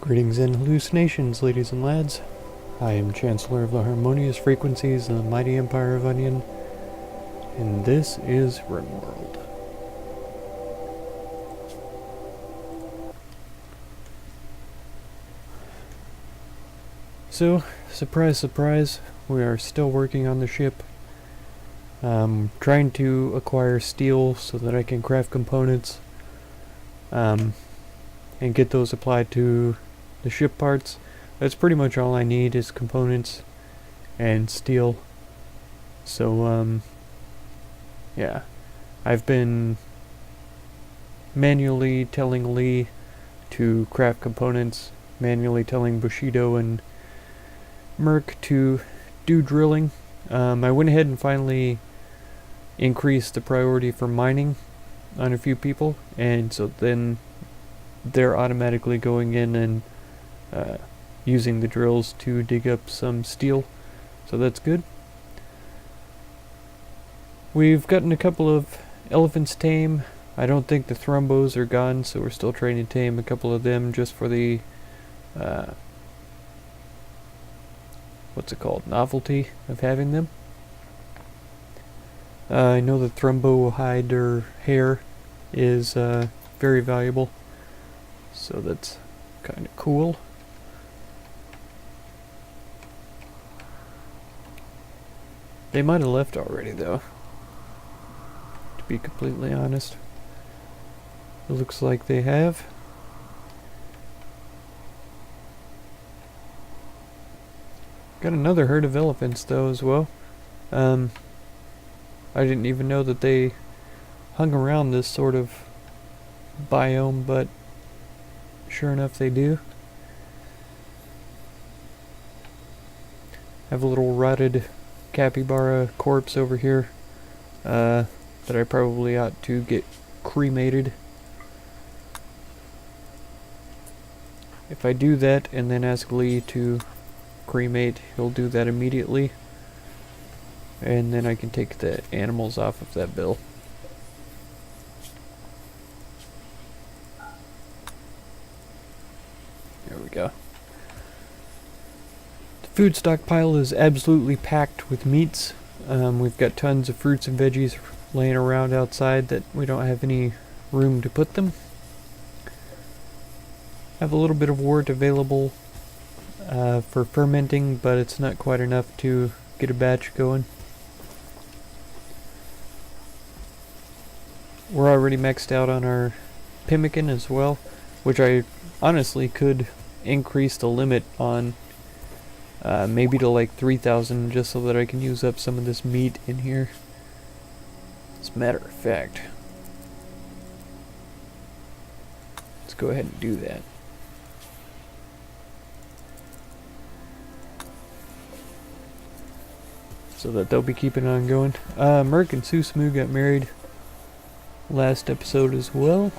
Greetings and hallucinations, ladies and lads. I am Chancellor of the Harmonious Frequencies of the Mighty Empire of Onion, and this is Rimworld. So, surprise, surprise, we are still working on the ship. Trying to acquire steel so that I can craft components, and get those applied to the ship parts. That's pretty much all I need is components and steel. So, yeah. I've been manually telling Lee to craft components, manually telling Bushido and Merc to do drilling. I went ahead and finally increased the priority for mining on a few people, and so then they're automatically going in and using the drills to dig up some steel, so that's good. We've gotten a couple of elephants tame. I don't think the thrombos are gone, so we're still trying to tame a couple of them just for the what's it called, novelty of having them. I know the thrombo hide or hair is very valuable, so that's kind of cool. They might have left already, though, to be completely honest. It looks like they have. Got another herd of elephants, though, as well. I didn't even know that they hung around this sort of biome, but sure enough they do. Have a little rotted capybara corpse over here that I probably ought to get cremated. If I do that and then ask Lee to cremate, he'll do that immediately, and then I can take the animals off of that bill. There we go. The food stockpile is absolutely packed with meats. We've got tons of fruits and veggies laying around outside that we don't have any room to put them. Have a little bit of wort available for fermenting, but it's not quite enough to get a batch going. We're already maxed out on our pemmican as well, which I honestly could increase the limit on maybe to like 3,000 just so that I can use up some of this meat in here. As a matter of fact, let's go ahead and do that. So that they'll be keeping on going. Merc and Susmu got married last episode as well,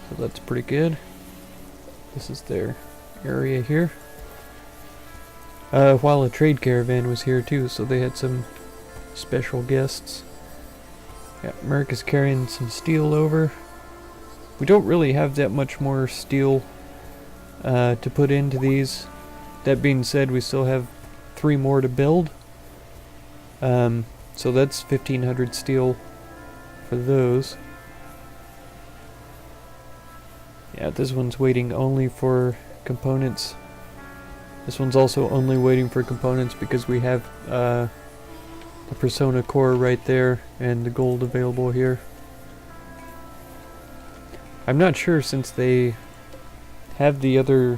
so that's pretty good. This is their area here. While a trade caravan was here too, so they had some special guests. Yeah, Merc is carrying some steel over. We don't really have that much more steel to put into these. That being said, we still have 3 more to build. So that's 1,500 steel for those. Yeah, this one's waiting only for components. This one's also only waiting for components because we have the Persona core right there and the gold available here. I'm not sure, since they have the other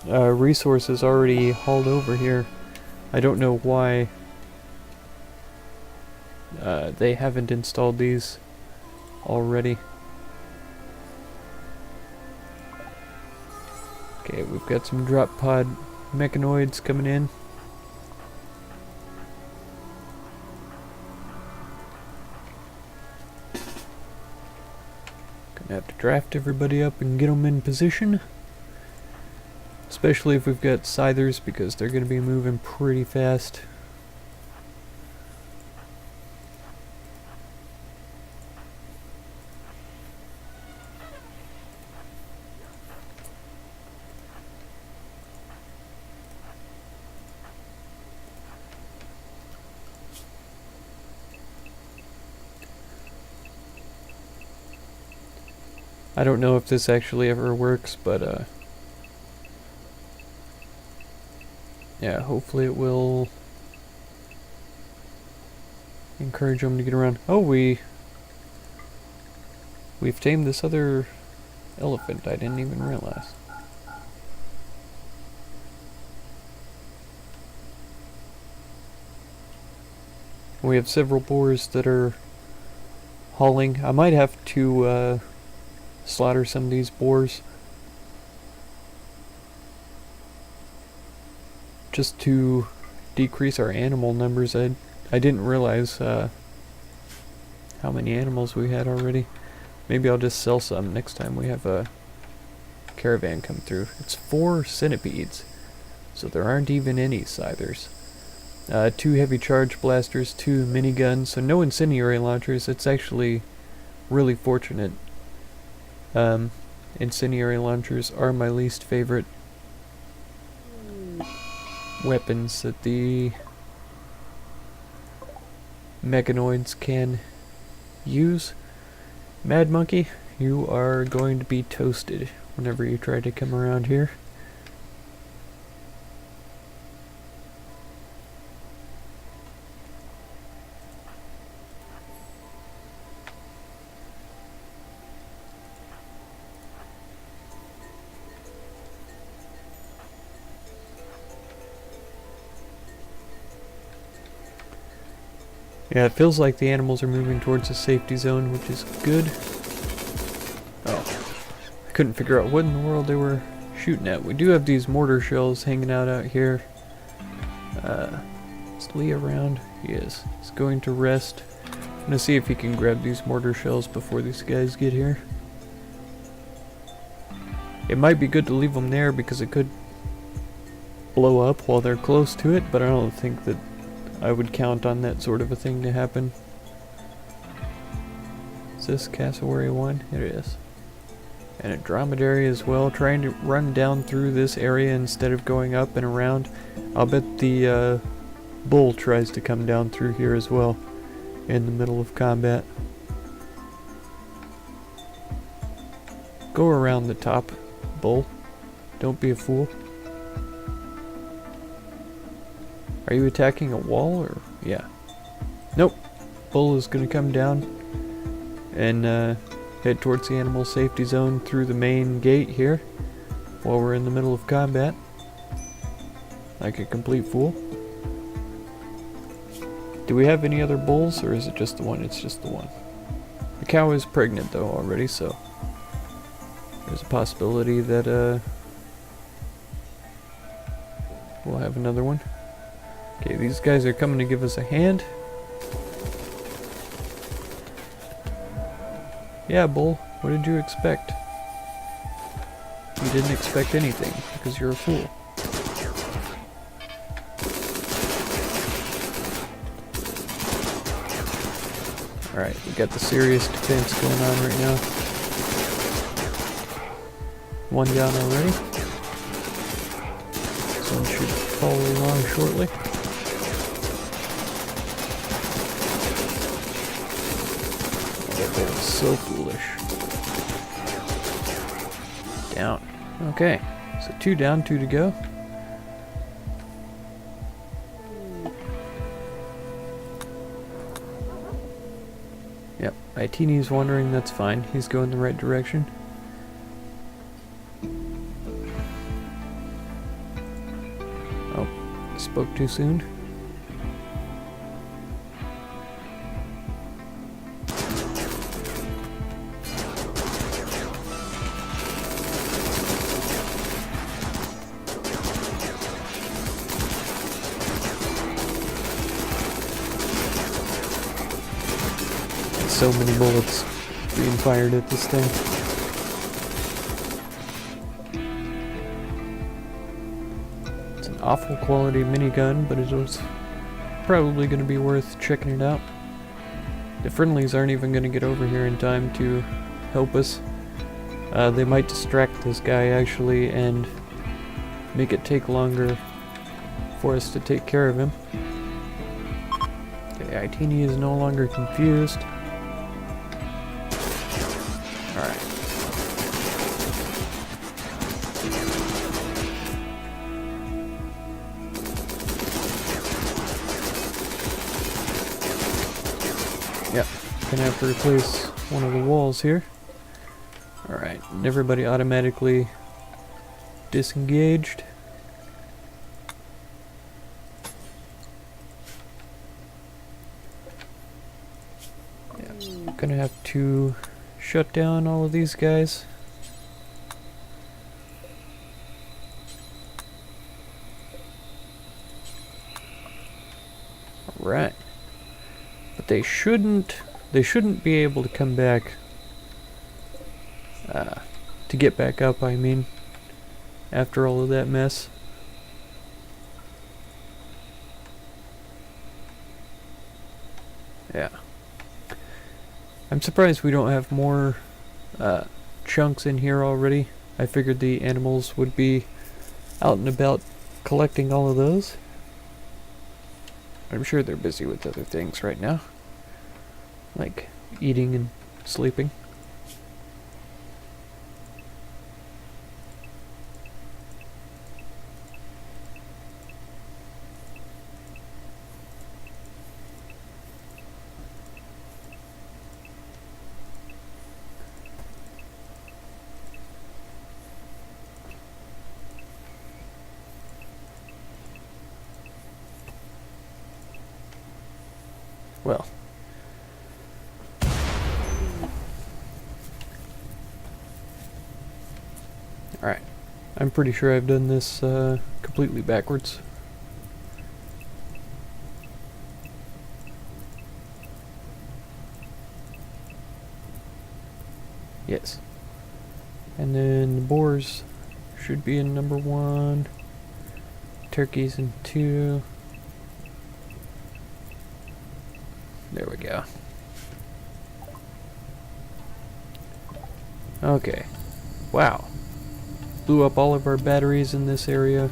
resources already hauled over here. I don't know why they haven't installed these already. Okay, we've got some drop pod mechanoids coming in. Gonna have to draft everybody up and get them in position. Especially if we've got scythers, because they're gonna be moving pretty fast. I don't know if this actually ever works, but yeah, hopefully it will encourage them to get around. Oh, we've tamed this other elephant. I didn't even realize. We have several boars that are hauling. I might have to slaughter some of these boars just to decrease our animal numbers. I didn't realize how many animals we had already. Maybe I'll just sell some next time we have a caravan come through. It's 4 centipedes, so there aren't even any scythers. 2 heavy charge blasters, 2 miniguns, so no incendiary launchers. It's actually really fortunate. Incendiary launchers are my least favorite weapons that the Mechanoids can use. Mad Monkey, you are going to be toasted whenever you try to come around here. Yeah, it feels like the animals are moving towards the safety zone, which is good. Oh, I couldn't figure out what in the world they were shooting at. We do have these mortar shells hanging out here. Is Lee around? He is. He's going to rest. I'm gonna see if he can grab these mortar shells before these guys get here. It might be good to leave them there because it could blow up while they're close to it, but I don't think that I would count on that sort of a thing to happen. Is this cassowary one? It is. And a dromedary as well, trying to run down through this area instead of going up and around. I'll bet the bull tries to come down through here as well in the middle of combat. Go around the top, bull. Don't be a fool. Are you attacking a wall or? Yeah. Nope. Bull is going to come down and head towards the animal safety zone through the main gate here while we're in the middle of combat. Like a complete fool. Do we have any other bulls or is it just the one? It's just the one. The cow is pregnant though already, so there's a possibility that we'll have another one. Okay, these guys are coming to give us a hand. Yeah, bull, what did you expect? You didn't expect anything, because you're a fool. Alright, we got the serious defense going on right now. One down already. This one should follow along shortly. That was so foolish. Down. Okay, so 2 down, 2 to go. Yep, Itini's wandering, that's fine. He's going the right direction. Oh, spoke too soon. So many bullets being fired at this thing. It's an awful quality minigun, but it was probably going to be worth checking it out. The friendlies aren't even going to get over here in time to help us. They might distract this guy actually and make it take longer for us to take care of him. Okay, Itini is no longer confused. Alright. gonna have to replace one of the walls here. Alright, and everybody automatically disengaged. Yeah, gonna have to shut down all of these guys. Alright. But they shouldn't be able to come back to get back up, I mean, after all of that mess. Yeah. I'm surprised we don't have more chunks in here already. I figured the animals would be out and about collecting all of those. I'm sure they're busy with other things right now, like eating and sleeping. Well, alright. I'm pretty sure I've done this completely backwards. Yes. And then the boars should be in number 1. Turkeys in 2. There we go. Okay. Wow. Blew up all of our batteries in this area.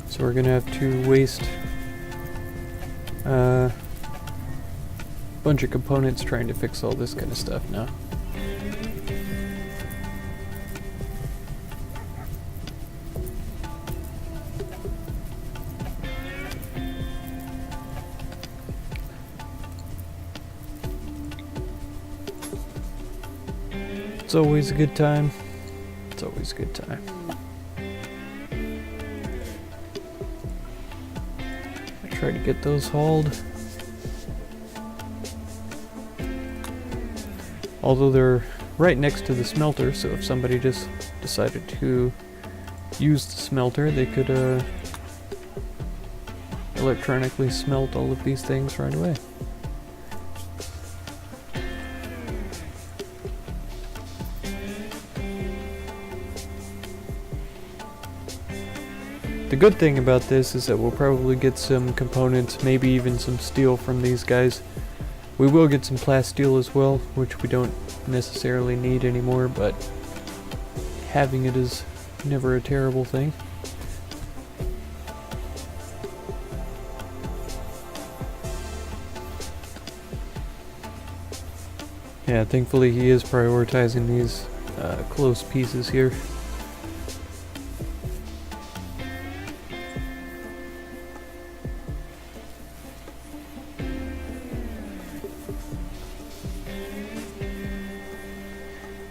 So we're gonna have to waste a bunch of components trying to fix all this kind of stuff now. It's always a good time. It's always a good time. Try to get those hauled. Although they're right next to the smelter, so if somebody just decided to use the smelter, they could electronically smelt all of these things right away. The good thing about this is that we'll probably get some components, maybe even some steel from these guys. We will get some plasteel as well, which we don't necessarily need anymore, but having it is never a terrible thing. Yeah, thankfully he is prioritizing these close pieces here.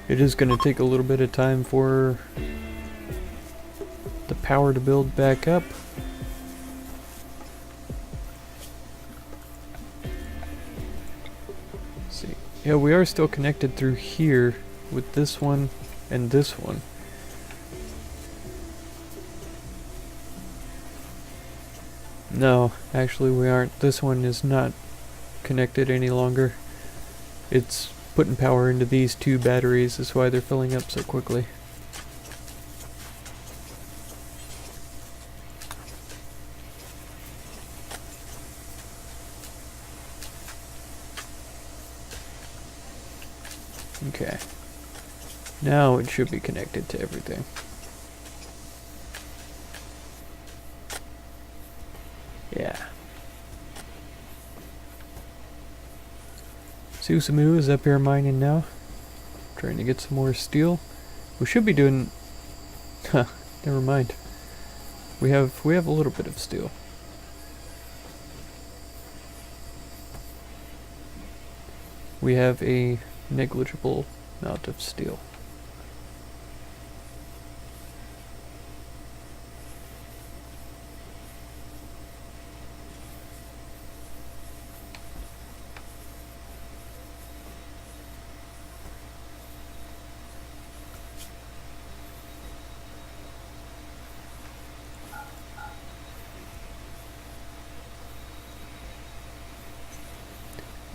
It is going to take a little bit of time for the power to build back up. Let's see. Yeah, we are still connected through here with this one and this one. No, actually we aren't. This one is not connected any longer. It's putting power into these 2 batteries, is why they're filling up so quickly. Okay. Now it should be connected to everything. Susumu is up here mining now, trying to get some more steel. We should be doing... Huh, never mind. We have a little bit of steel. We have a negligible amount of steel.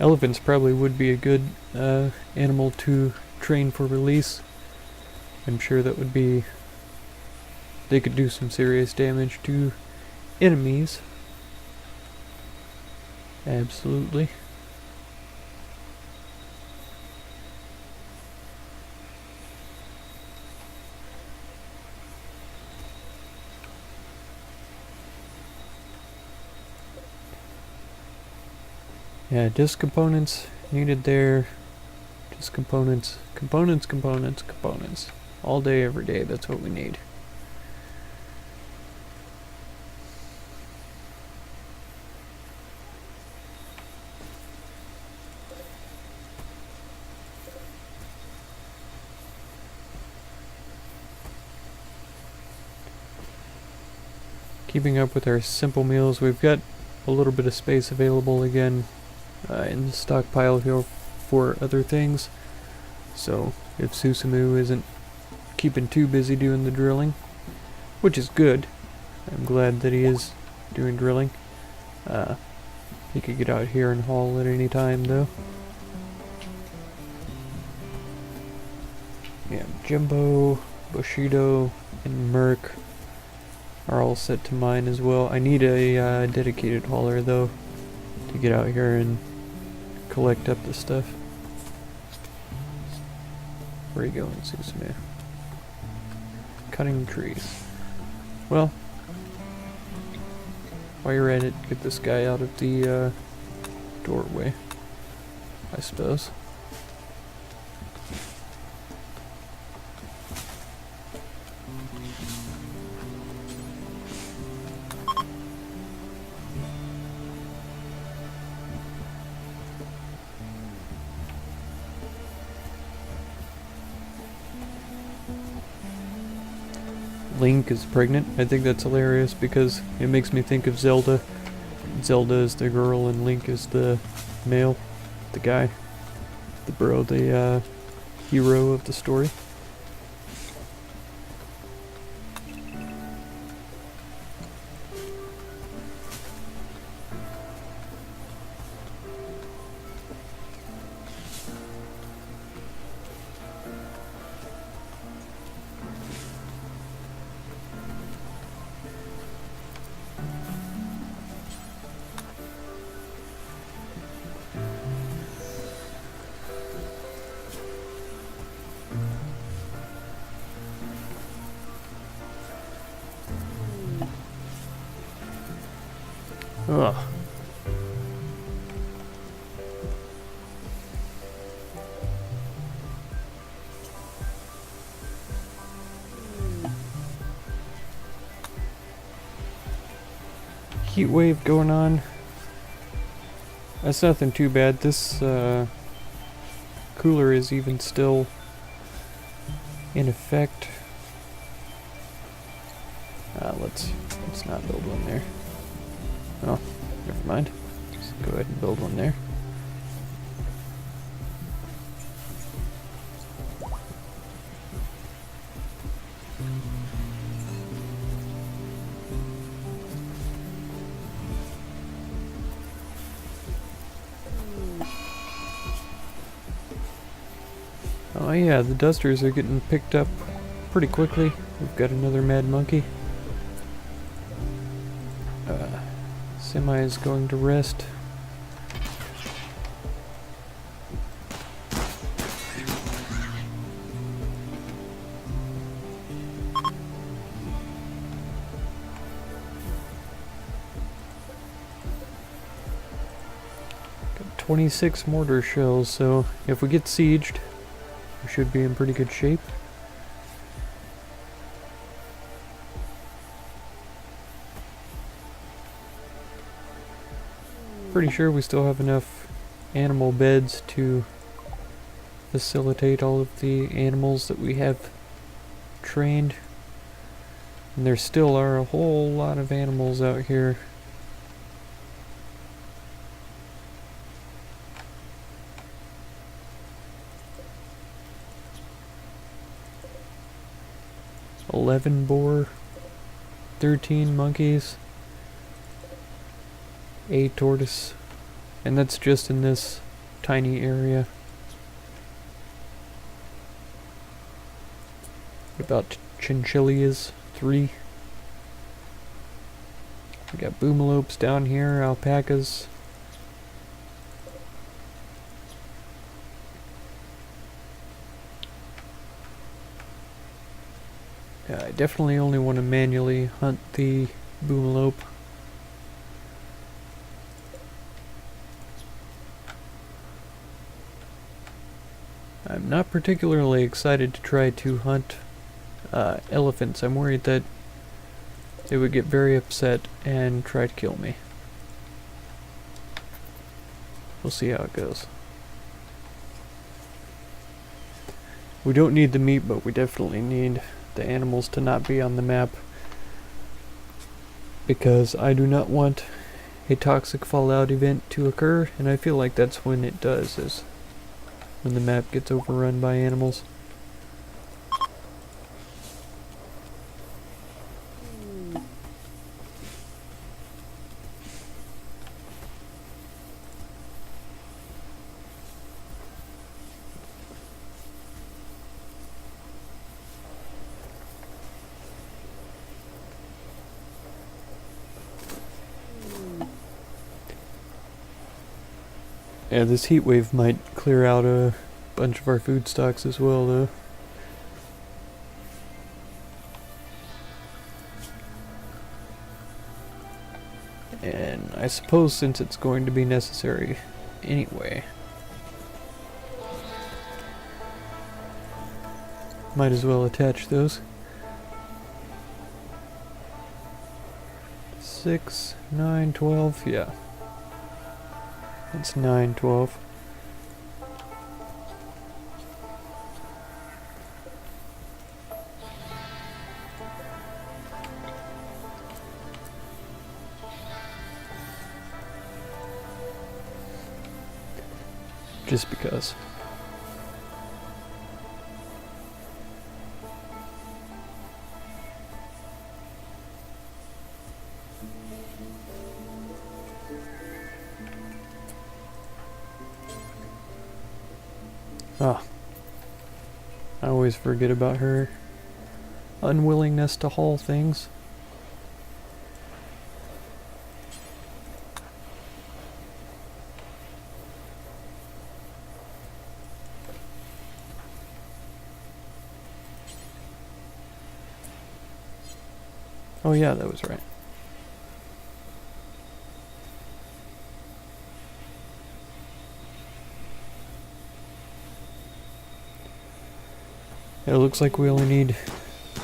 Elephants probably would be a good animal to train for release. I'm sure that would be... They could do some serious damage to enemies. Absolutely. Yeah, disc components needed there. Disc components. Components. All day, every day, that's what we need. Keeping up with our simple meals, we've got a little bit of space available again in the stockpile here for other things. So if Susumu isn't keeping too busy doing the drilling, which is good, I'm glad that he is doing drilling. He could get out here and haul at any time though. Yeah, Jumbo, Bushido, and Merc are all set to mine as well. I need a dedicated hauler though to get out here and collect up the stuff. Where are you going, Susumu? Cutting trees. Well, while you're at it, get this guy out of the doorway, I suppose. Link is pregnant. I think that's hilarious because it makes me think of Zelda. Zelda is the girl and Link is the male, the guy, the bro, the hero of the story. Ugh. Heat wave going on. That's nothing too bad. This cooler is even still in effect. Let's not build one there. Oh, never mind. Just go ahead and build one there. Oh yeah, the dusters are getting picked up pretty quickly. We've got another mad monkey. Semi is going to rest. Got 26 mortar shells, so if we get sieged, we should be in pretty good shape. Pretty sure we still have enough animal beds to facilitate all of the animals that we have trained. And there still are a whole lot of animals out here. $11 boar, 13 monkeys, 8 tortoise, and that's just in this tiny area. What about chinchillas? 3. We got boomalopes down here, alpacas. Yeah, I definitely only want to manually hunt the boomalope. I'm not particularly excited to try to hunt elephants. I'm worried that they would get very upset and try to kill me. We'll see how it goes. We don't need the meat, but we definitely need the animals to not be on the map, because I do not want a toxic fallout event to occur, and I feel like that's when it does, is when the map gets overrun by animals. Yeah, this heat wave might clear out a bunch of our food stocks as well, though. And I suppose since it's going to be necessary anyway, might as well attach those. 6, 9, 12, yeah. That's 9, 12. Just because. Ah, I always forget about her unwillingness to haul things. Oh yeah, that was right. It looks like we only need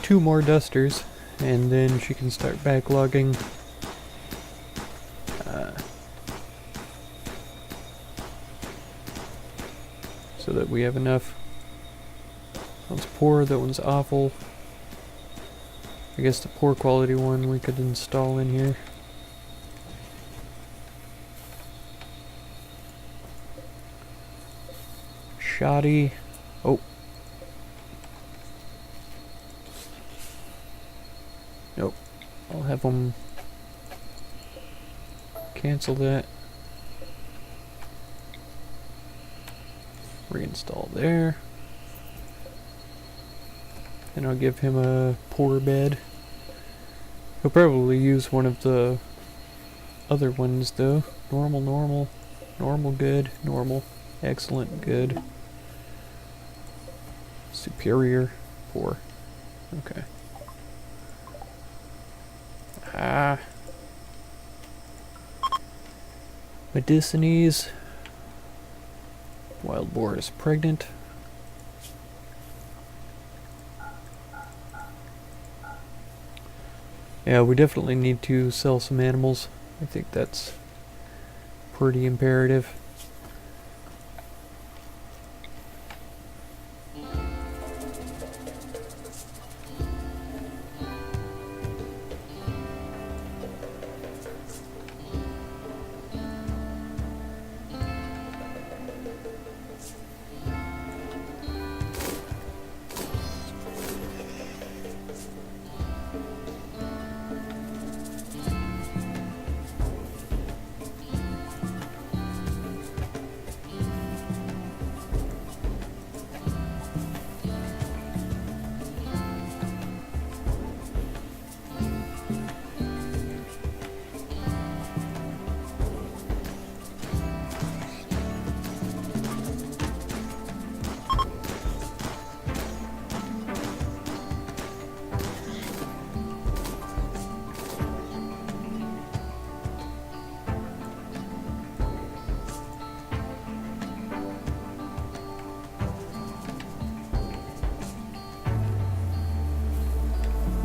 2 more dusters, and then she can start backlogging so that we have enough. That one's poor, that one's awful. I guess the poor quality one we could install in here. Shoddy. Oh. Nope. I'll have them cancel that. Reinstall there. And I'll give him a poor bed. He'll probably use one of the other ones though. Normal, normal, normal, good, normal, excellent, good, superior, poor. Okay. Medicines. Wild boar is pregnant. Yeah, we definitely need to sell some animals. I think that's pretty imperative.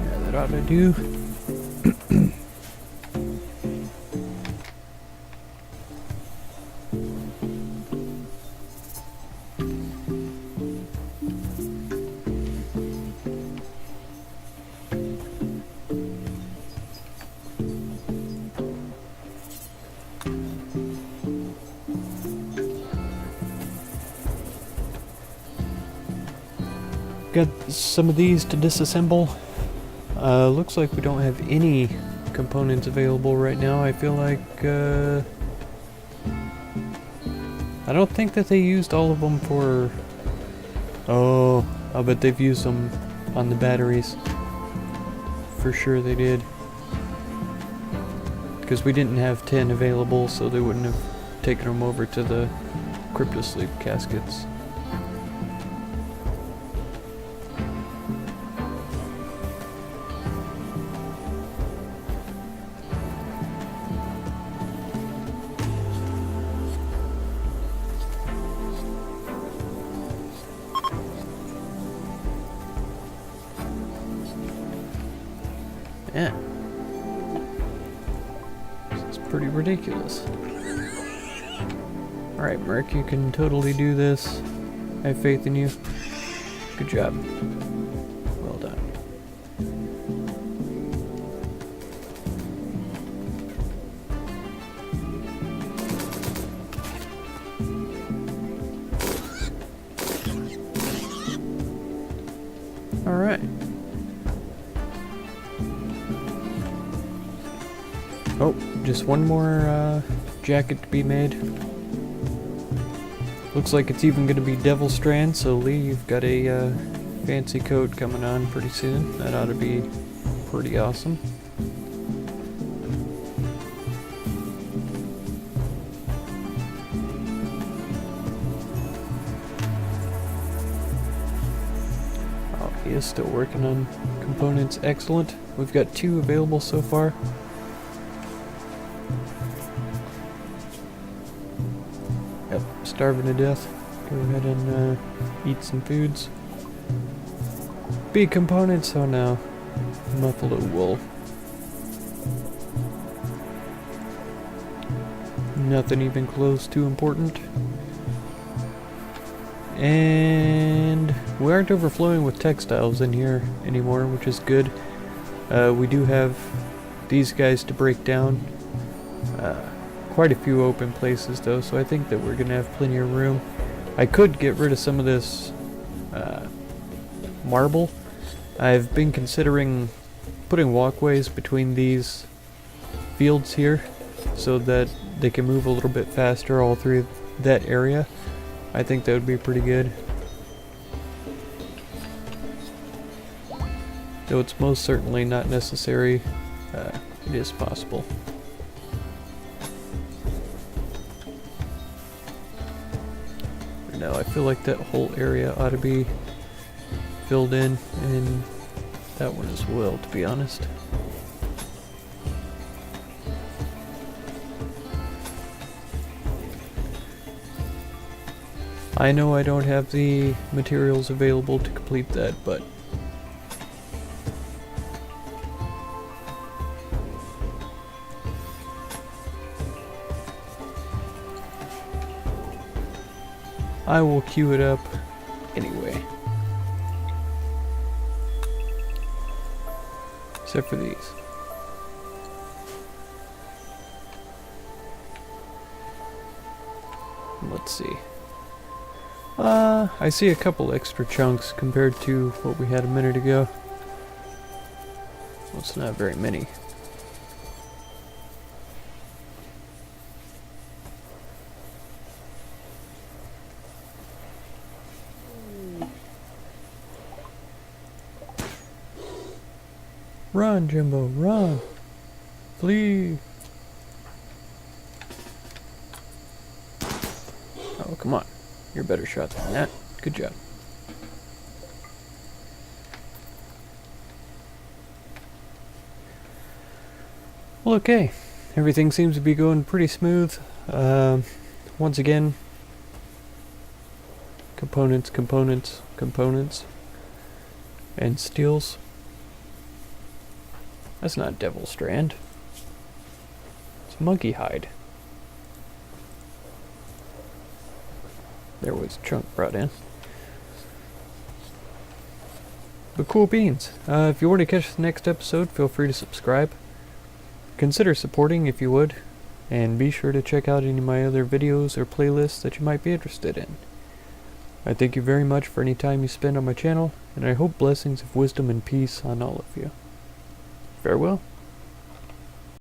Yeah, that ought to do. Got some of these to disassemble. Looks like we don't have any components available right now. I feel like, I don't think that they used all of them for... Oh, I bet they've used them on the batteries. For sure they did. Because we didn't have 10 available, so they wouldn't have taken them over to the cryptosleep caskets. Yeah. This is pretty ridiculous. Alright, Merc, you can totally do this. I have faith in you. Good job. Well done. Alright. Oh, just one more jacket to be made. Looks like it's even going to be Devil Strand, so Lee, you've got a fancy coat coming on pretty soon. That ought to be pretty awesome. Oh, he is still working on components. Excellent. We've got 2 available so far. Yep, starving to death. Go ahead and eat some foods. Big components, oh no. Buffalo wool. Nothing even close to important. And we aren't overflowing with textiles in here anymore, which is good. We do have these guys to break down. Quite a few open places though, so I think that we're gonna have plenty of room. I could get rid of some of this marble. I've been considering putting walkways between these fields here so that they can move a little bit faster all through that area. I think that would be pretty good. Though it's most certainly not necessary, it is possible. No, I feel like that whole area ought to be filled in, and that one as well, to be honest. I know I don't have the materials available to complete that, but I will queue it up anyway. Except for these. Let's see. I see a couple extra chunks compared to what we had a minute ago. Well, it's not very many. Run, Jimbo, run! Flee! Oh, come on. You're a better shot than that. Good job. Well, okay. Everything seems to be going pretty smooth. Once again, components, and steels. That's not devil strand. It's monkey hide. There was a chunk brought in. But cool beans. If you want to catch the next episode, feel free to subscribe. Consider supporting if you would. And be sure to check out any of my other videos or playlists that you might be interested in. I thank you very much for any time you spend on my channel, and I hope blessings of wisdom and peace on all of you. Farewell.